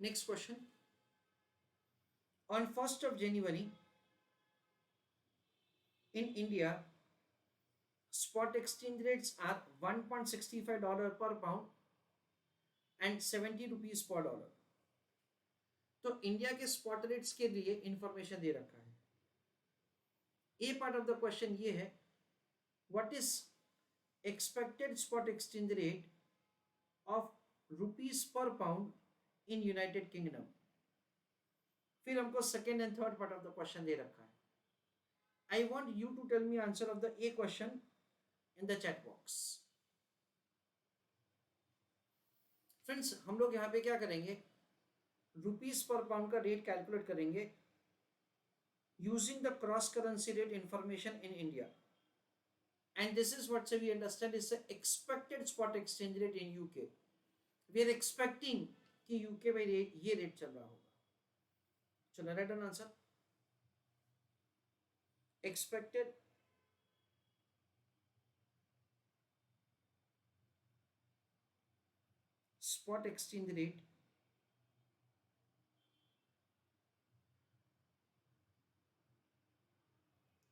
Next question. On 1st of January in India, spot exchange rates are $1.65 per pound and 70 rupees per dollar. तो India के spot rates के लिए information दे रखा है. A part of the question ये है, what is expected spot exchange rate of rupees per pound in United Kingdom. फिर हमको second and third part of the question दे रखा है. I want you to tell me answer of the A question in the chat box. Friends, हम लोग यहां पे क्या करेंगे, रुपीस पर पाउंड का रेट कैलकुलेट करेंगे using the cross currency rate information in India. And this is what we understand is the expected spot exchange rate in UK. We are expecting कि UK में ये rate चल रहा होगा. चलो right answer, expected spot exchange rate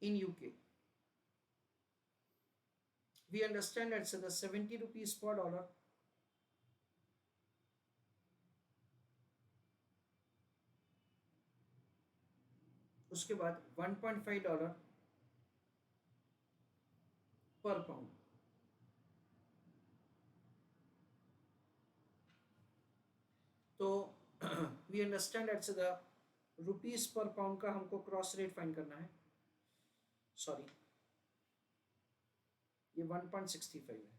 in UK. We understand that the 70 rupees per dollar उसके बाद $1.5 per pound. तो we understand that's the rupees per pound का हमको क्रॉस रेट फाइंड करना है. सॉरी, ये 1.65 है.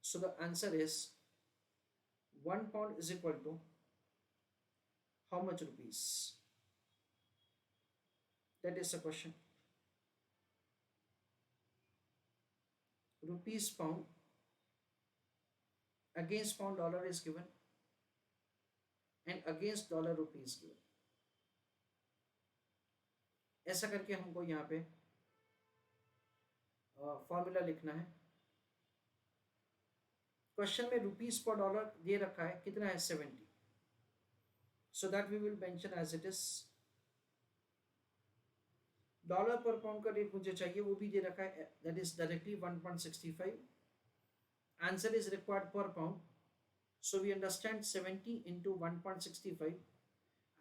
So the answer is 1 pound is equal to how much rupees? That is the question. Rupees pound against pound dollar is given and against dollar rupee is given. ऐसा करके हमको यहाँ पे formula लिखना है. क्वेश्चन में रुपीस पर dollar दे रखा है, कितना है 70. So that we will mention as it is. Dollar per pound का रेट मुझे चाहिए, वो भी दे रखा है, that is directly 1.65. Answer is required per pound. So we understand 70 into 1.65,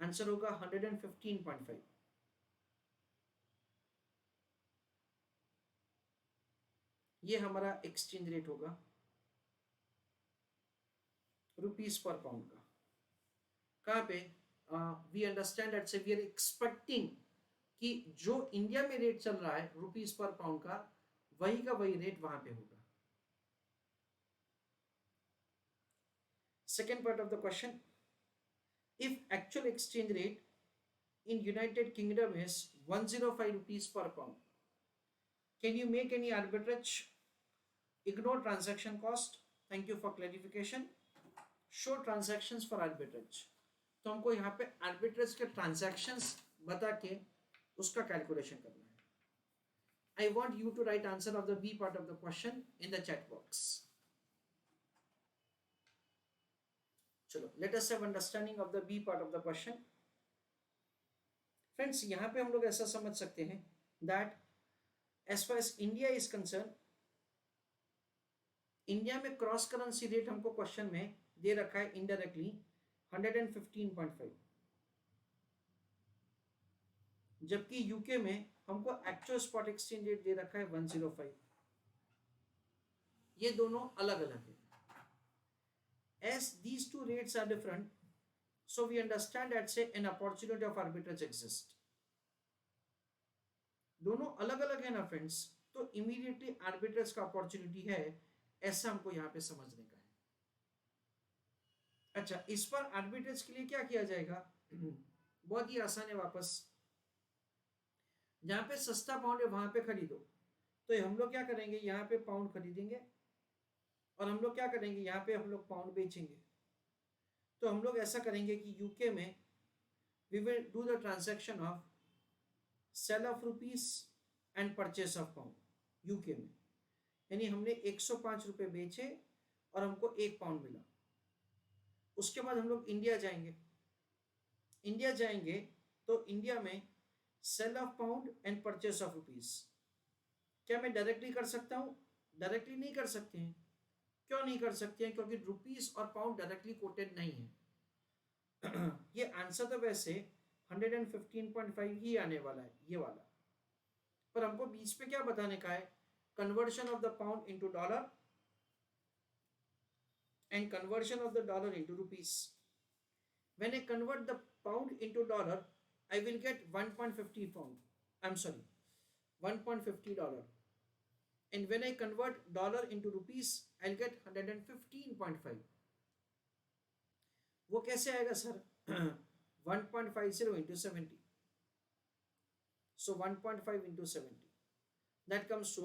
answer होगा 115.5. ये हमारा एक्सचेंज रेट होगा रुपीस पर पाउंड का. कहाँ पे वी अंडरस्टैंड दैट से वी आर एक्सपेक्टिंग कि जो इंडिया में रेट चल रहा है रुपीस पर पाउंड का, वही का वही रेट वहां पे होगा. Second part of the question, if actual exchange rate in United Kingdom is 105 rupees per pound, can you make any arbitrage? Ignore transaction cost. Thank you for clarification. Show transactions for arbitrage. तो हमको यहाँ पे arbitrage के transactions बता के उसका calculation करना है. I want you to write answer of the B part of the question in the chat box. चलो, let us have understanding of the B part of the question. Friends, यहाँ पे हम लोग ऐसा समझ सकते हैं that as far as India is concerned, India में क्रॉस करेंसी रेट हमको क्वेश्चन में दे रखा है इनडायरेक्टली 115.5, जबकि यूके में हमको एक्चुअल स्पॉट एक्सचेंज रेट दे रखा है 105. ये दोनों अलग अलग है. As these two rates are different, so we understand that से an opportunity of arbitrage exist. दोनों अलग अलग है ना फ्रेंड्स, तो इमीडिएटली आर्बिट्रेज का अपॉर्चुनिटी है, ऐसा हमको यहां पे समझने का है. अच्छा, इस पर आर्बिट्रेज के लिए क्या किया जाएगा? बहुत ही आसान है. वापस जहां पे सस्ता पाउंड है वहां पे खरीदो. तो हम लोग क्या करेंगे, यहाँ पे पाउंड खरीदेंगे और हम लोग क्या करेंगे, यहाँ पे हम लोग पाउंड बेचेंगे. तो हम लोग ऐसा करेंगे कि यूके में we will do the transaction of sale of rupees and purchase of pound UK में, यानी हमने 105 रुपये बेचे और हमको 1 पाउंड मिला। उसके बाद हम लोग इंडिया जाएंगे, इंडिया जाएंगे तो इंडिया में sale of pound and purchase of rupees, क्या मैं डायरेक्टली कर सकता हूँ? डायरेक्टली नहीं कर सकते हैं। क्यों नहीं कर सकते हैं? क्योंकि रुपीस और पाउंड डायरेक्टली कोटेड नहीं है। ये आंसर तो वैसे 115.5 ही आने वाला है, ये वाला, पर हमको बीच पे क्या बताने का है? Conversion of the pound into dollar and conversion of the dollar into rupees. When I convert the pound into dollar, I will get 1.50 pound. I'm sorry, 1.50 dollar. And when I convert dollar into rupees, I'll get 115.5. वो कैसे आएगा sir? 1.50 into 70. So 1.5 into 70. That comes to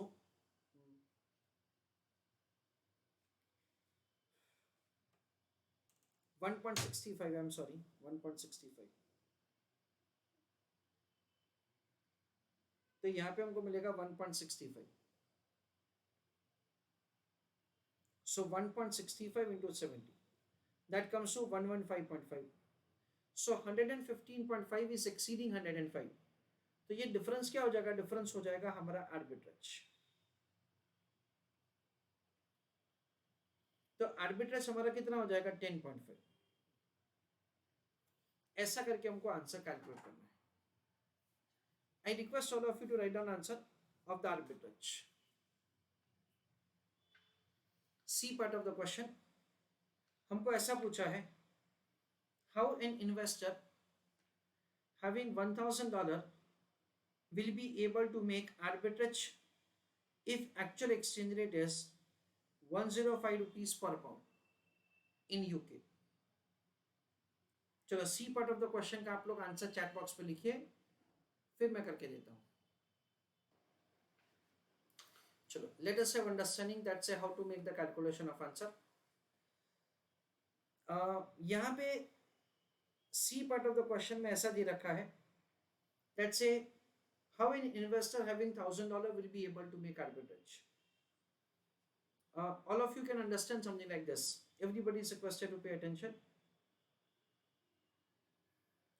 1.65. I'm sorry, 1.65. तो यहाँ पे हमको मिलेगा 1.65. So 1.65 into 70. That comes to 115.5. So 115.5 is exceeding 105. तो ये डिफरेंस क्या हो जाएगा? डिफरेंस हो जाएगा हमारा आर्बिट्रेज। तो आर्बिट्रेज हमारा कितना हो जाएगा? 10.5। ऐसा करके हमको आंसर कैलकुलेट करना है। I request all of you to write down answer of the arbitrage. C part of the question, हमको ऐसा पूछा है, how an investor having $1,000 will be able to make arbitrage if actual exchange rate is 105 rupees per pound in UK. चलो C part of the question का आप लोग answer chat box पे लिखिए, फिर मैं करके देता हूं। चलो let us have understanding that से how to make the calculation of answer. यहां पे C part of the question में ऐसा दे रखा है, दैट से how an investor having $1,000 will be able to make arbitrage. all of you can understand something like this. Everybody is requested to pay attention.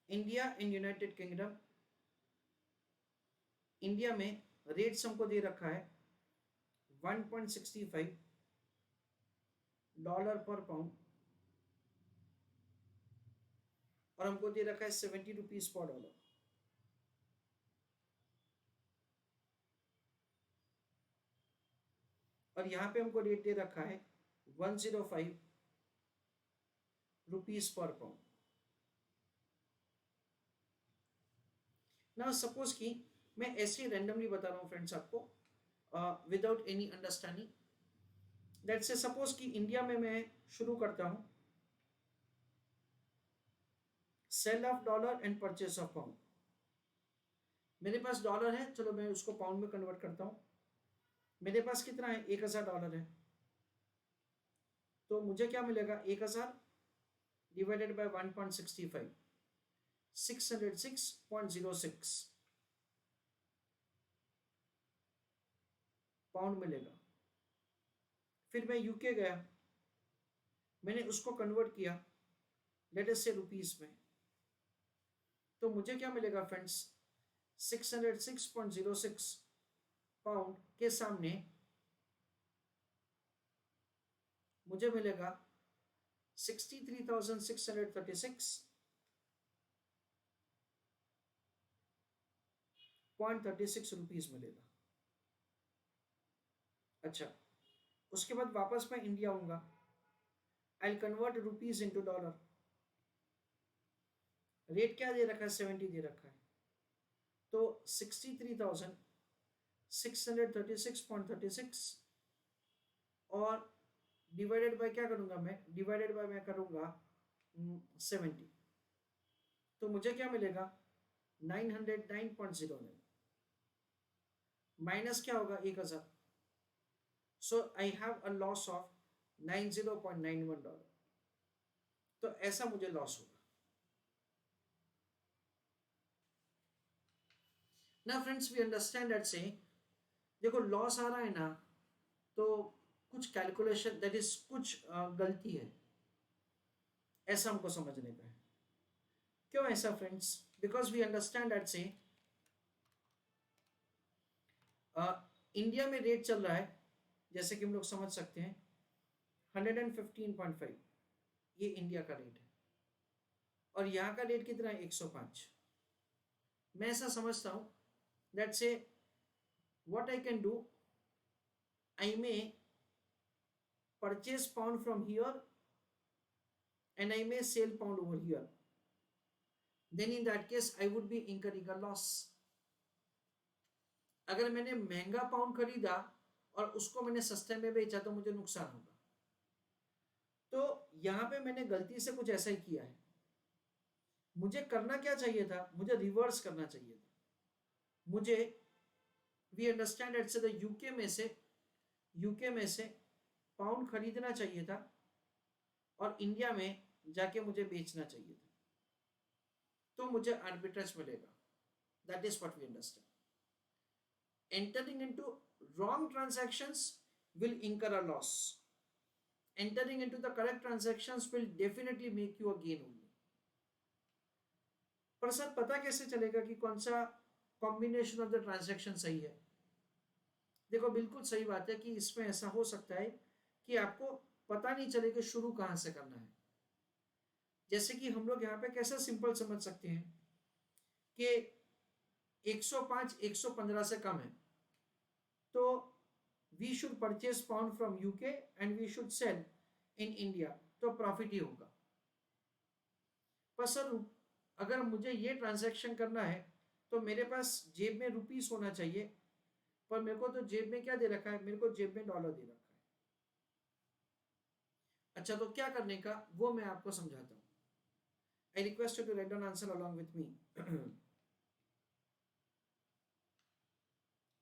India and United kingdom, India में rates हमको दे रखा है $1.65 पर pound और हमको दे रखा है 70 rupees per dollar. और यहां पे हमको रेट दे रखा है 105 रुपीज पर पाउंड। ना सपोज कि मैं ऐसे रैंडमली बता रहा हूं फ्रेंड्स आपको, विदाउट एनी अंडरस्टैंडिंग, दैट से सपोज कि इंडिया में मैं शुरू करता हूं sale of dollar and purchase of pound. मेरे पास डॉलर है, चलो मैं उसको पाउंड में कन्वर्ट करता हूं। मेरे पास कितना है? $1,000 है। तो मुझे क्या मिलेगा? 1000 डिवाइडेड बाय 1.65, 606.06 पाउंड मिलेगा। फिर मैं यूके गया, मैंने उसको कन्वर्ट किया लेट अस से रुपीस में, तो मुझे क्या मिलेगा फ्रेंड्स? 606.06 पाउंड के सामने मुझे मिलेगा 63,636.36 रुपीज मिलेगा। अच्छा, उसके बाद वापस मैं इंडिया आऊंगा, आई convert rupees into dollar. Rate क्या दे रखा है? 70 दे रखा है। तो 63,636.36 और डिवाइडेड बाय क्या करूंगा मैं? डिवाइडेड बाय मैं करूंगा 70, तो मुझे क्या मिलेगा? 909.09 माइनस क्या होगा? 1000। So I have a loss of $90.91। तो ऐसा मुझे लॉस होगा। ना फ्रेंड्स वी अंडरस्टैंड दैट से देखो लॉस आ रहा है ना, तो कुछ कैलकुलेशन दैट इज कुछ गलती है, ऐसा हमको समझने का है। क्यों ऐसा friends? Because we understand that से इंडिया में रेट चल रहा है, जैसे कि हम लोग समझ सकते हैं 115.5, ये इंडिया का रेट है, और यहाँ का रेट कितना है 105। मैं ऐसा समझता हूँ दैट से what I can do, I may purchase pound from here and I may sell pound over here, then in that case I would be incurring a loss. अगर मैंने महंगा पाउंड खरीदा और उसको मैंने सस्ते में बेचा तो मुझे नुकसान होगा। तो यहां पे मैंने गलती से कुछ ऐसा ही किया है। मुझे करना क्या चाहिए था? मुझे रिवर्स करना चाहिए था। मुझे we understand it's the UK में से पाउंड खरीदना चाहिए था और इंडिया में जाके मुझे बेचना चाहिए था, तो मुझे आर्बिट्रेज मिलेगा। That is what we understand. Entering into wrong transactions will incur a loss. Entering into the correct transactions will definitely make you a gain only. पर सर पता कैसे चलेगा कि कौन सा कॉम्बिनेशन ऑफ द ट्रांजैक्शन सही है? देखो बिल्कुल सही बात है कि इसमें ऐसा हो सकता है कि आपको पता नहीं चले कि शुरू कहां से करना है। जैसे कि हम लोग यहाँ पे कैसा सिंपल समझ सकते हैं कि 105 115 से कम है, तो we should purchase pound from UK and we should sell in India, तो प्रॉफिट ही होगा। पर सर अगर मुझे ये ट्रांजैक्शन करना है तो मेरे पास जेब में रुपीस होना चाहिए, पर मेरे को तो जेब में क्या दे रखा है? मेरे को जेब में डॉलर दे रखा है। अच्छा, तो क्या करने का वो मैं आपको समझाता हूँ। I request you to write down answer along with me.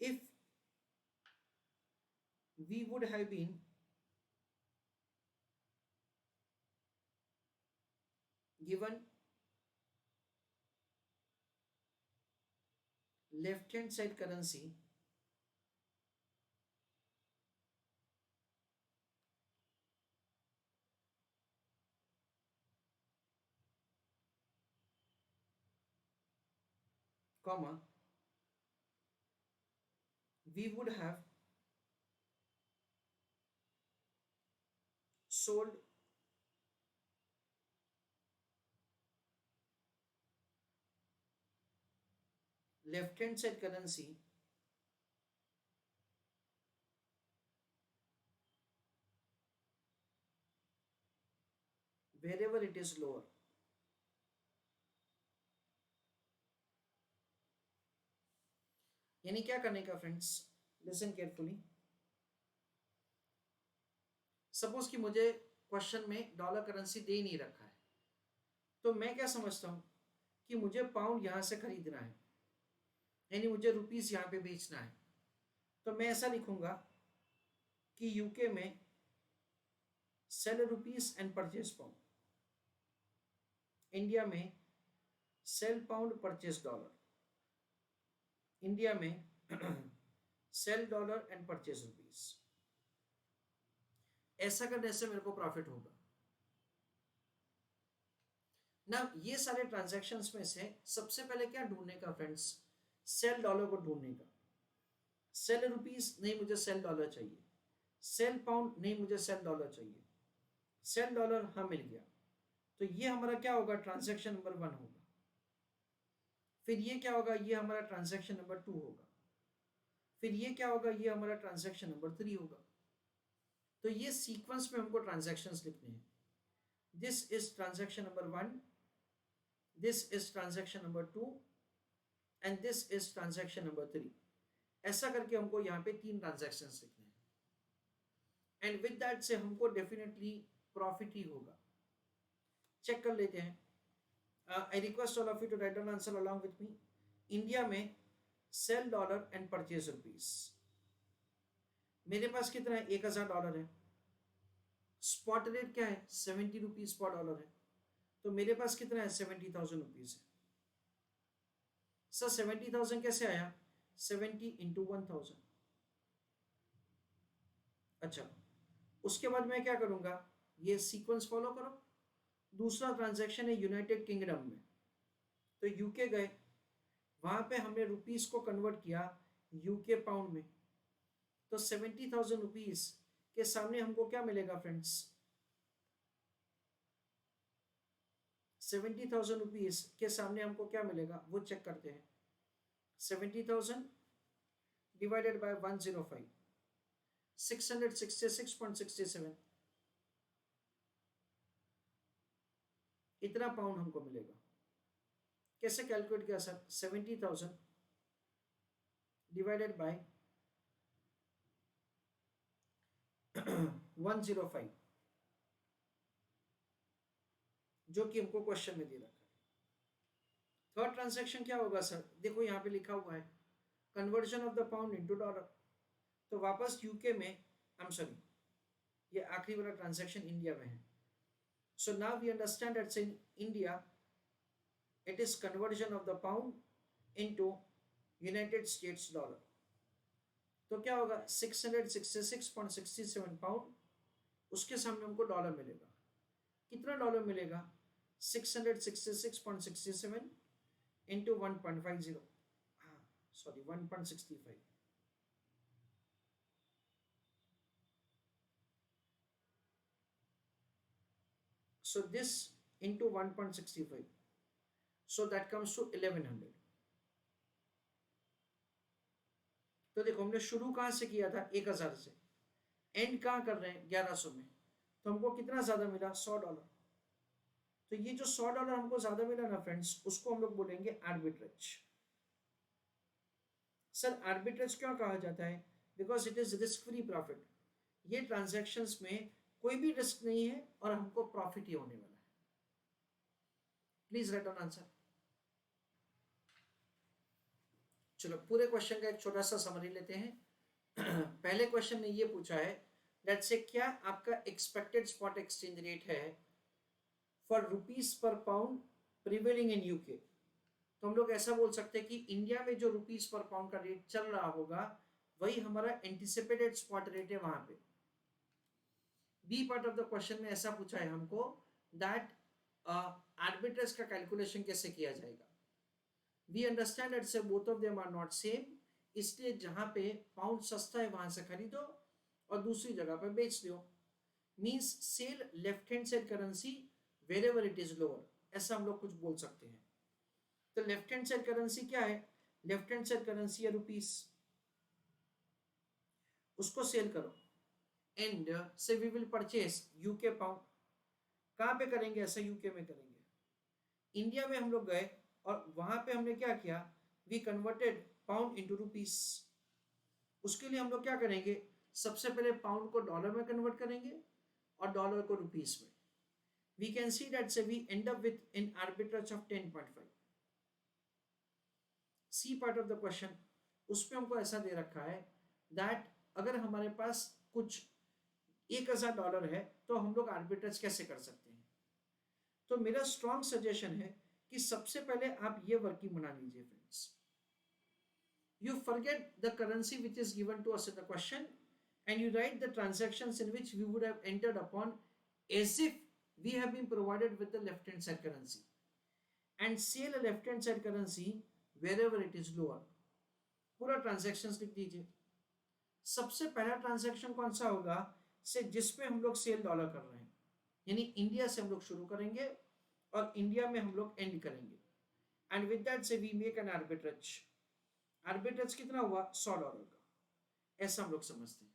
if we would have been given left hand side currency comma, we would have sold left hand side currency wherever it is lower. यानी क्या करने का friends? Listen carefully. Suppose कि मुझे question में dollar currency दे नहीं रखा है, तो मैं क्या समझता हूं कि मुझे पाउंड यहां से खरीदना है, यानी मुझे रुपीस यहां पे बेचना है। तो मैं ऐसा लिखूंगा कि यूके में sell rupees and purchase pound, India में sell pound purchase dollar, India में sell dollar and purchase rupees. ऐसा करने से मेरे को प्रॉफिट होगा ना। ये सारे ट्रांजैक्शंस में से सबसे पहले क्या ढूंढने का फ्रेंड्स? सेल डॉलर को ढूंढने का। सेल रुपीस नहीं, मुझे सेल डॉलर चाहिए। सेल पाउंड नहीं, मुझे सेल डॉलर चाहिए। सेल डॉलर हाँ मिल गया, तो ये हमारा क्या होगा? ट्रांजैक्शन नंबर 1 होगा। फिर ये क्या होगा? ये हमारा ट्रांजैक्शन नंबर 2 होगा। फिर ये क्या होगा? ये हमारा ट्रांजैक्शन नंबर 3 होगा। तो ये सीक्वेंस में हमको ट्रांजैक्शंस लिखने हैं। This is transaction number 1, this is transaction number 2 and this is transaction number 3। ऐसा करके हमको यहाँ पे 3 ट्रांजैक्शंस लिखने हैं, एंड विद दैट से हमको डेफिनेटली प्रॉफिट ही होगा। चेक कर लेते हैं। I request all of you to write down answer along with me. India में sell dollar and purchase rupees, मेरे पास कितना है? 1000 डॉलर है। स्पॉट रेट क्या है? 70 रुपीज पर डॉलर है। तो मेरे पास कितना है? 70,000 रुपीज है। सर 70,000 कैसे आया? 70 इंटू 1,000। अच्छा, उसके बाद मैं क्या करूंगा, ये सीक्वेंस फॉलो करो। दूसरा ट्रांजैक्शन है यूनाइटेड किंगडम में, तो यूके गए, वहां पे हमने रुपीस को कन्वर्ट किया यूके पाउंड में। तो 70,000 रुपीज के सामने हमको क्या मिलेगा फ्रेंड्स? 70,000 रुपीज के सामने हमको क्या मिलेगा वो चेक करते हैं। 70,000 डिवाइडेड बाय 105, 666.67, इतना पाउंड हमको मिलेगा। कैसे कैलकुलेट किया सर? 70,000 डिवाइडेड बाय 105, जो कि हमको क्वेश्चन में दे रखा है। थर्ड ट्रांजैक्शन क्या होगा सर? देखो यहाँ पे लिखा हुआ है conversion of the pound into dollar. तो वापस यूके में, आई एम सॉरी, ये आखिरी वाला ट्रांजैक्शन इंडिया में है। So now we understand that's in India it is conversion of the pound into United States dollar। तो क्या होगा? 666.67 पाउंड, उसके सामने हमको डॉलर मिलेगा। कितना डॉलर मिलेगा? 666.67 into 1.50, sorry 1.65। So this into 1.65, so that comes to 1100। तो देखो हमने शुरू कहां से किया था? 1000 से। एंड कहां कर रहे हैं? 1100 में। तो हमको कितना ज्यादा मिला? $100। तो ये जो $100 हमको ज्यादा मिला ना फ्रेंड्स, उसको हम लोग बोलेंगे आर्बिट्रेज। सर आर्बिट्रेज क्यों कहा जाता है? Because it is risk free profit. ये ट्रांजैक्शंस में कोई भी रिस्क नहीं है और हमको प्रॉफिट ही होने वाला है। Please right on answer. चलो पूरे क्वेश्चन का एक छोटा सा समरी लेते हैं। पहले क्वेश्चन ने ये पूछा है दैट से क्या आपका एक्सपेक्टेड स्पॉट एक्सचेंज रेट है for rupees per pound prevailing in UK. तो हम लोग ऐसा बोल सकते हैं कि इंडिया में जो रुपीस पर पाउंड का रेट चल रहा होगा वही हमारा एंटिसिपेटेड स्पॉट रेट है वहां पे। B part of the question में ऐसा पूछा है हमको दैट आर्बिट्रेज का कैलकुलेशन कैसे किया जाएगा। वी अंडरस्टैंड दैट से both of them are not same, इसलिए जहां पे पाउंड सस्ता है वहां से खरीदो और दूसरी जगह पे बेच दो। Means sell left hand side currency wherever it is lower, ऐसा हम लोग कुछ बोल सकते हैं। तो लेफ्ट हैंड साइड करेंसी क्या है? लेफ्ट हैंड साइड करेंसी है रुपीस, उसको सेल करो एंड से we will purchase UK pound. कहां पे करेंगे ऐसा? यूके में करेंगे। इंडिया में हम लोग गए और वहां पे हमने क्या किया? We converted pound into rupees. उसके लिए हम लोग क्या करेंगे? सबसे पहले पाउंड को डॉलर में कन्वर्ट करेंगे और डॉलर को रुपीस में। वी कैन सी दैट से we end up with an arbitrage of 10.5। C part of the question, उसमें हमको ऐसा दे रखा है दैट अगर हमारे पास कुछ $1000 है तो हम लोग आर्बिट्रेज कैसे कर सकते हैं। तो मेरा स्ट्रॉन्ग सजेशन है कि सबसे पहले आप ये वर्किंग बना लीजिए friends. You forget the currency which is given to us in the question and you write the transactions in which we would have entered upon as if we have been provided with the left hand side currency and sell a left hand side currency wherever it is lower। पूरा transactions लिख दीजिए। सबसे पहला transaction कौन सा होगा? से जिसमें हम लोग सेल डॉलर कर रहे हैं, यानी इंडिया से हम लोग शुरू करेंगे और इंडिया में हम लोग एंड करेंगे एंड विद दैट से we make an arbitrage. Arbitrage कितना हुआ? $100 का, ऐसा हम लोग समझते हैं।